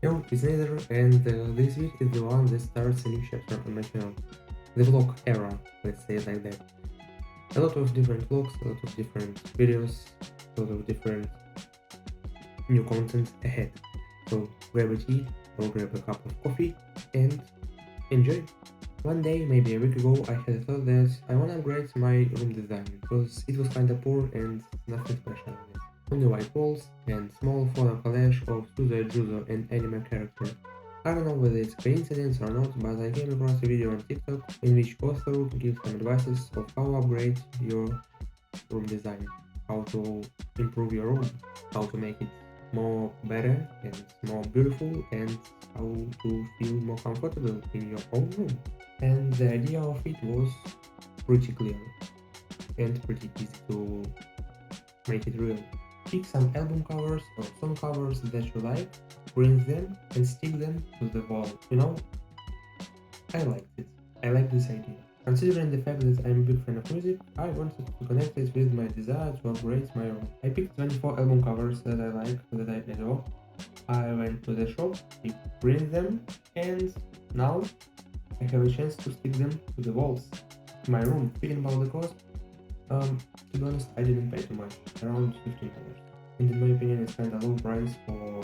Yo, it's Nether, and this week is the one that starts a new chapter on my channel. The vlog era, let's say it like that. A lot of different vlogs, a lot of different videos, a lot of different new content ahead. So grab a tea, or grab a cup of coffee, and enjoy. One day, maybe a week ago, I had a thought that I wanna upgrade my room design, because it was kinda poor and nothing special on it. Only white walls and small photo collage of Suzo Juzo and anime character. I don't know whether it's coincidence or not, but I came across a video on TikTok in which author gives some advices of how to upgrade your room design, how to improve your room, how to make it more better and more beautiful, and how to feel more comfortable in your own room. And the idea of it was pretty clear and pretty easy to make it real. Pick some album covers or song covers that you like, print them and stick them to the wall. I liked it. I like this idea. Considering the fact that I'm a big fan of music, I wanted to connect it with my desire to upgrade my room. I picked 24 album covers that I like, that I adore. I went to the shop, print them, and now I have a chance to stick them to the walls. My room. Speaking about the cost, to be honest, I didn't pay too much, around $15. And in my opinion, it's kinda low price for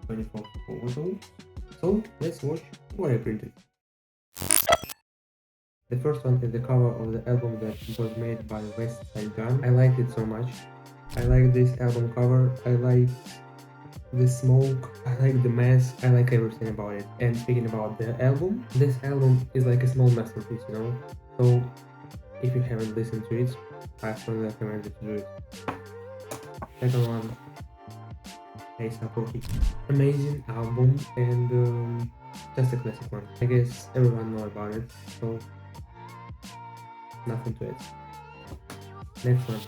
24 photos. So let's watch what I printed. The first one is the cover of the album that was made by West Side Gun. I liked it so much. I like this album cover. I like the smoke. I like the mess. I like everything about it. And speaking about the album, this album is like a small masterpiece, you know? So if you haven't listened to it, I strongly recommend you to do it. Second one, A$AP Rocky. Amazing album and just a classic one. I guess everyone know about it, so nothing to it. Next one,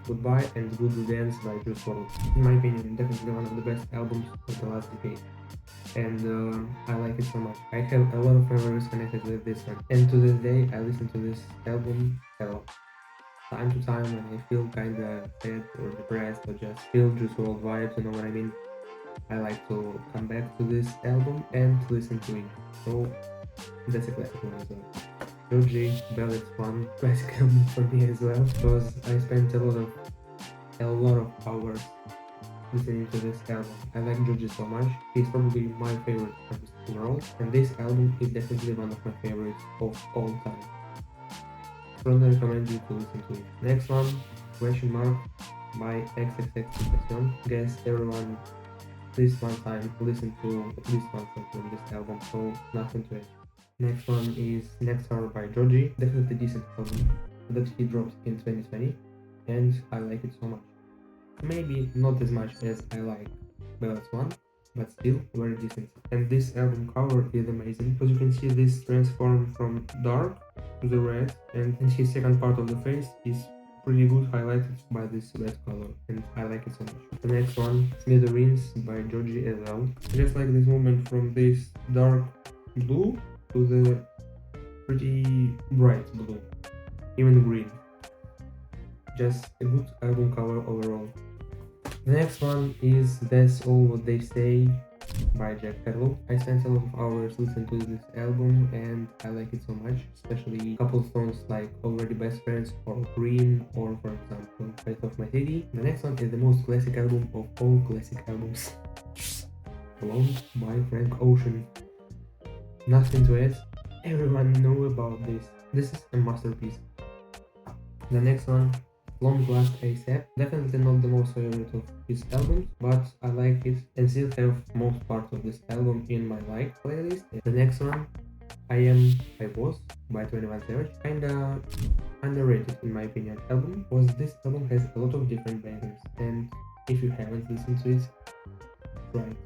Goodbye and Good Riddance by Juice WRLD. In my opinion, definitely one of the best albums of the last decade. And I like it so much. I have a lot of memories connected with this one. And to this day, I listen to this album a lot. Time to time when I feel kinda sad or depressed or just feel Juice WRLD vibes, you know what I mean? I like to come back to this album and listen to it. So that's a classic one as well. Georgie, Bellet's one classic album for me as well, because I spent a lot of hours listening to this album. I like Georgie so much. He's probably my favorite artist in the world, and this album is definitely one of my favorites of all time. Strongly recommend you to listen to it. Next one, Question Mark by XXXTentacion. Guess everyone at least one time listen to at least one song from this album, so nothing to it. Next one is Next Hour by Georgie. Definitely decent album that he dropped in 2020, and I like it so much. Maybe not as much as I like Bellet's one, but still very decent. And this album cover is amazing, because you can see this transform from dark to the red, and his second part of the face is pretty good highlighted by this red color, and I like it so much. The next one, Smithereens by Georgie as well. I just like this movement from this dark blue to the pretty bright blue, even green. Just a good album cover overall. The next one is That's All What They Say by Jack Harlow. I spent a lot of hours listening to this album and I like it so much, especially a couple songs like Already Best Friends or Green or for example Faith of My City. The next one is the most classic album of all classic albums. Blonde by Frank Ocean. Nothing to add, everyone know about this. This is a masterpiece. The next one, Long Blast A$AP. Definitely not the most favorite of his albums, but I like it and still have most parts of this album in my like playlist. The next one, I Am I Was by 21 Savage. Kinda underrated in my opinion album, because this album has a lot of different bangers, and if you haven't listened to it, try it.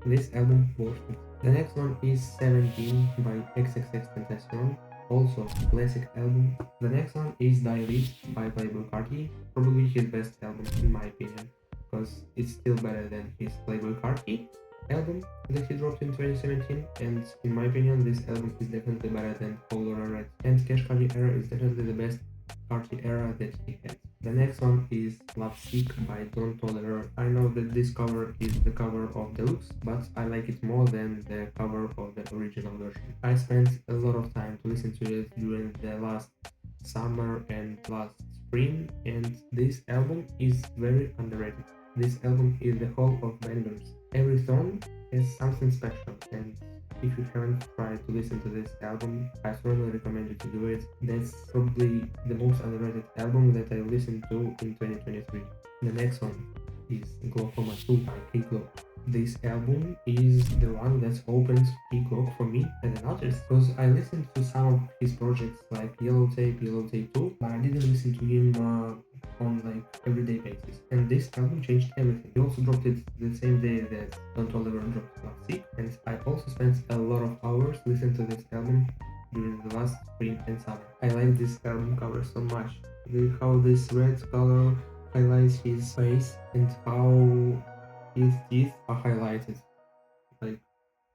This album worth it. The next one is 17 by XXXTentacion. Also classic album. The next one is Die Lit by Playboi Carti. Probably his best album in my opinion, because it's still better than his Playboi Carti album that he dropped in 2017, and in my opinion this album is definitely better than Color Red. And Cash Carti era is definitely the best Carti era that he had. The next one is Love Sick by Don Toliver. I know that this cover is the cover of Deluxe, but I like it more than the cover of the original version. I spent a lot of time to listen to it during the last summer and last spring, and this album is very underrated. This album is the whole of bangers. Every song has something special, and if you haven't tried to listen to this album, I strongly recommend you to do it. That's probably the most underrated album that I listened to in 2023. The next one is Glaucoma 2 by K-Glock. This album is the one that opens K-Glock for me as an artist, because I listened to some of his projects like Yellow Tape 2, but I didn't listen to him on like everyday basis. And this album changed everything. He also dropped it the same day that Don Toliver dropped Love Sick, and I also spent a lot of hours listening to this album during the last spring and summer. I like this album cover so much. How this red color highlights his face and how his teeth are highlighted. Like,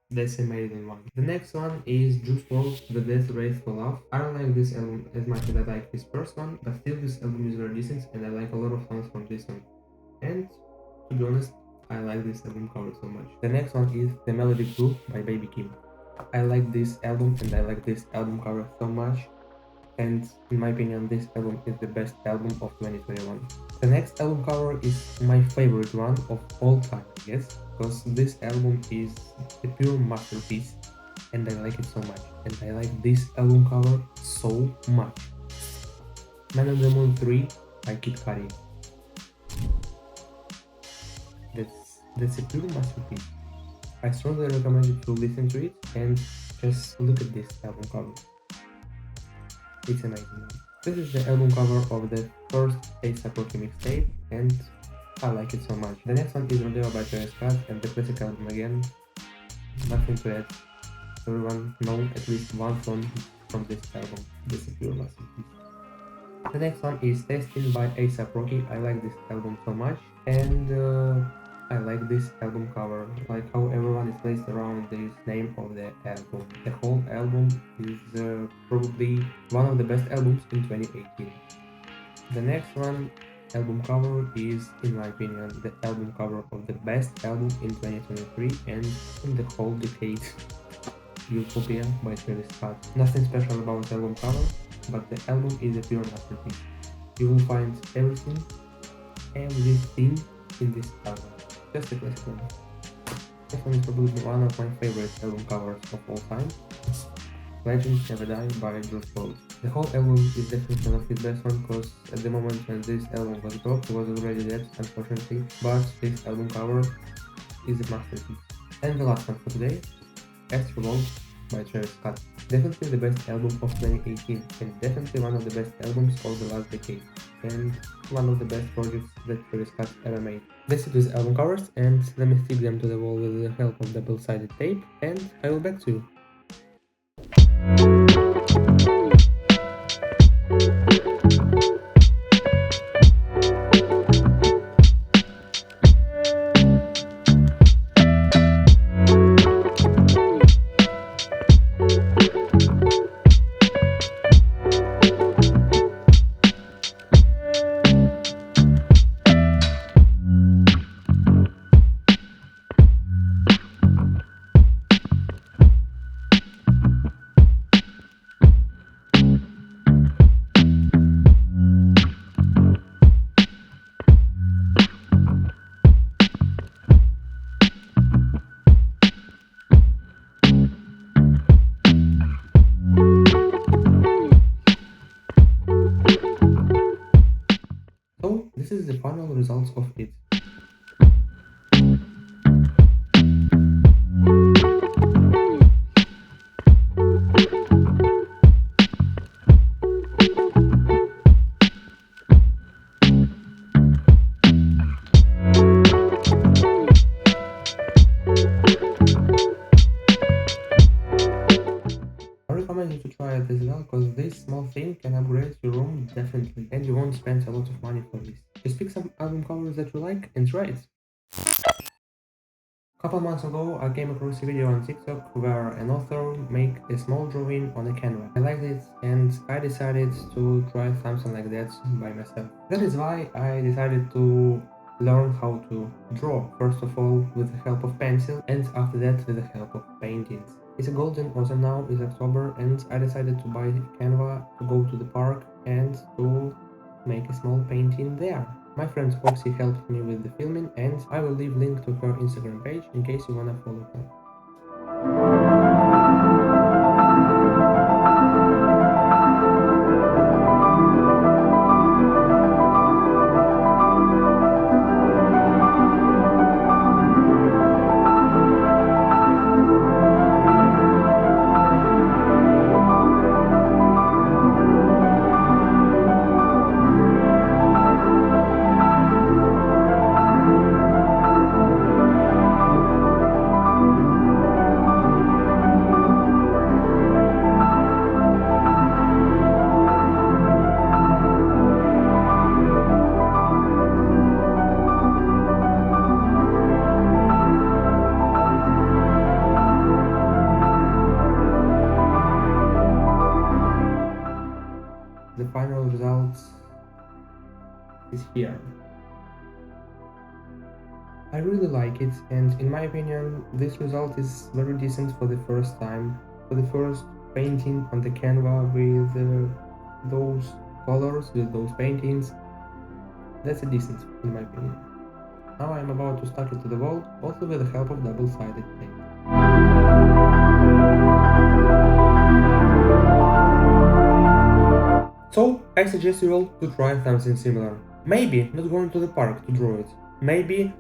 that's amazing one. The next one is Juice WRLD, The Death Race for Love. I don't like this album as much as I like his first one, but still this album is very decent and I like a lot of songs from this one. And to be honest, I like this album cover so much. The next one is The Melodic Blue by Baby Kim. I like this album and I like this album cover so much, and in my opinion this album is the best album of 2021. The next album cover is my favorite one of all time, I guess, because this album is a pure masterpiece and I like it so much, and I like this album cover so much. Man on the Moon 3 by Kid Cudi. That's a pure masterpiece. I strongly recommend you to listen to it and just look at this album cover. It's amazing. This is the album cover of the first A$AP Rocky mixtape, and I like it so much. The next one is Rodeo by Travis Scott, and the classic album again. Nothing to add. Everyone knows at least one song from this album. This is pure masterpiece. The next one is Testing by A$AP Rocky. I like this album so much, and I like this album cover, like how everyone is placed around the name of the album. The whole album is probably one of the best albums in 2018. The next one album cover is, in my opinion, the album cover of the best album in 2023 and in the whole decade. Utopia by Travis Scott. Nothing special about the album cover, but the album is a pure masterpiece. You will find everything in this album. Just a classic one. This one is probably one of my favorite album covers of all time. Legends Never Die by Juice WRLD. The whole album is definitely one of his best ones, because at the moment when this album was dropped, he was already dead, unfortunately, but this album cover is a masterpiece. And the last one for today, Astroworld by Travis Scott. Definitely the best album of 2018, and definitely one of the best albums of the last decade, and one of the best projects that Travis Scott ever made. Let's do these album covers, and let me stick them to the wall with the help of double-sided tape, and I will back to you. So this is the final results of it. I recommend you to try it as well, because this small thing can upgrade your room definitely, and you won't spend a lot of money for this. Just pick some album covers that you like and try it. Couple months ago, I came across a video on TikTok where an author made a small drawing on a canvas. I liked it and I decided to try something like that by myself. That is why I decided to learn how to draw, first of all with the help of pencil and after that with the help of paintings. It's a golden autumn now, it's October, and I decided to buy Canva to go to the park and to make a small painting there. My friend Oxy helped me with the filming and I will leave link to her Instagram page in case you wanna follow her. The final result is here. I really like it, and in my opinion this result is very decent for the first time, for the first painting on the Canva with those colors, with those paintings. That's a decent in my opinion. Now I'm about to stuck it to the wall, also with the help of double-sided tape. So, I suggest you all to try something similar. Maybe not going to the park to draw it. Maybe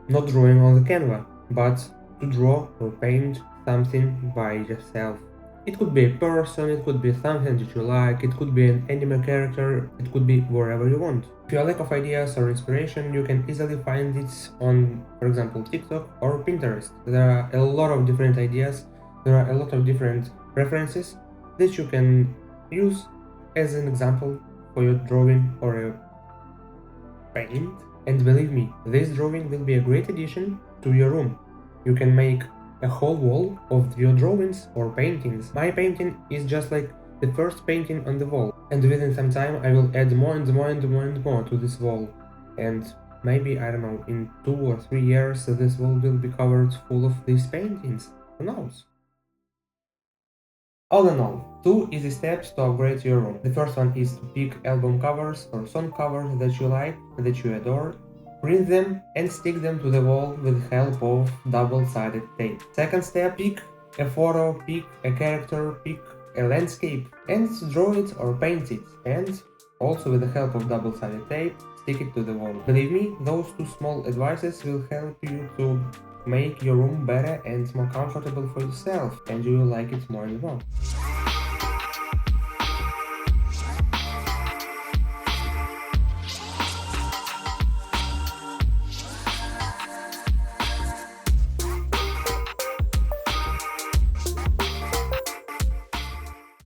not drawing on the Canva, but to draw or paint something by yourself. It could be a person, it could be something that you like, it could be an anime character, it could be wherever you want. If you are lack of ideas or inspiration, you can easily find it on, for example, TikTok or Pinterest. There are a lot of different ideas, there are a lot of different references that you can use as an example for your drawing or a paint. And believe me, this drawing will be a great addition to your room. You can make a whole wall of your drawings or paintings. My painting is just like the first painting on the wall, and within some time I will add more and more and more and more to this wall. And maybe, I don't know, in 2 or 3 years this wall will be covered full of these paintings. Who knows? All in all, 2 easy steps to upgrade your room. The first one is to pick album covers or song covers that you like, that you adore, print them and stick them to the wall with the help of double-sided tape. Second step, pick a photo, pick a character, pick a landscape and draw it or paint it, and also with the help of double-sided tape, stick it to the wall. Believe me, those 2 small advices will help you to make your room better and more comfortable for yourself, and you will like it more and more.